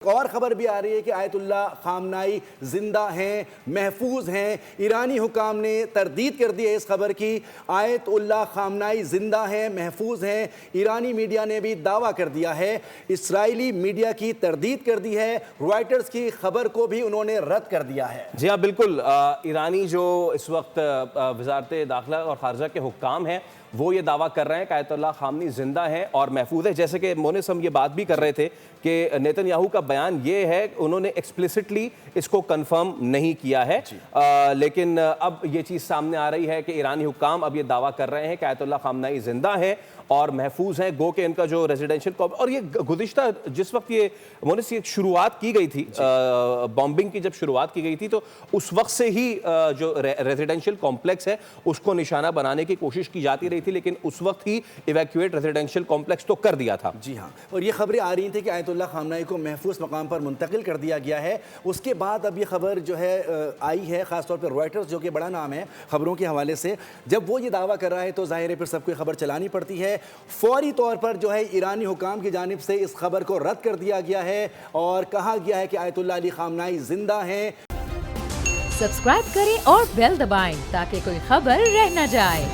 اور خبر بھی آ رہی ہے کہ آیت اللہ خامنائی زندہ ہیں، محفوظ ہیں۔ ایرانی حکام نے تردید کر دی ہے اس خبر کی، آیت اللہ خامنائی زندہ ہیں، محفوظ ہیں۔ ایرانی میڈیا نے بھی دعویٰ کر دیا ہے، اسرائیلی میڈیا کی تردید کر دی ہے، رائٹرز کی خبر کو بھی انہوں نے رد کر دیا ہے۔ جی ہاں بالکل، ایرانی جو اس وقت وزارت داخلہ اور خارجہ کے حکام ہیں وہ یہ دعویٰ کر رہے ہیں کہ آیت اللہ خامنئی زندہ ہیں اور محفوظ ہے۔ جیسے کہ مونس ہم یہ بات بھی کر رہے تھے کہ نیتن یاہو کا بیان یہ ہے، انہوں نے ایکسپلیسٹلی اس کو کنفرم نہیں کیا ہے، لیکن اب یہ چیز سامنے آ رہی ہے کہ ایرانی حکام اب یہ دعویٰ کر رہے ہیں کہ آیت اللہ خامنئی زندہ ہیں اور محفوظ ہیں، گو کہ ان کا جو ریزیڈینشیل اور یہ گزشتہ جس وقت یہ مونس یہ شروعات کی گئی تھی، بامبنگ کی جب شروعات کی گئی تھی تو اس وقت سے ہی جو ریزیڈینشیل کمپلیکس ہے اس کو نشانہ بنانے کی کوشش کی جاتی رہی تھی، لیکن اس وقت ہی ایویکویٹ ریزیڈینشیل کمپلیکس تو کر دیا تھا۔ جی ہاں، اور یہ خبریں آ رہی تھیں کہ آیت اللہ خامنائی کو محفوظ مقام پر منتقل کر دیا گیا ہے۔ اس کے بعد اب یہ خبر جو ہے آئی ہے، خاص طور پر رائٹرز جو کہ بڑا نام ہے خبروں کے حوالے سے، جب وہ یہ دعویٰ کر رہا ہے تو ظاہر ہے پھر سب کو خبر چلانی پڑتی ہے۔ فوری طور پر جو ہے ایرانی حکام کی جانب سے اس خبر کو رد کر دیا گیا ہے اور کہا گیا ہے کہ آیت اللہ علی خامنائی زندہ ہیں۔ سبسکرائب کریں اور بیل دبائیں تاکہ کوئی خبر رہ نہ جائے۔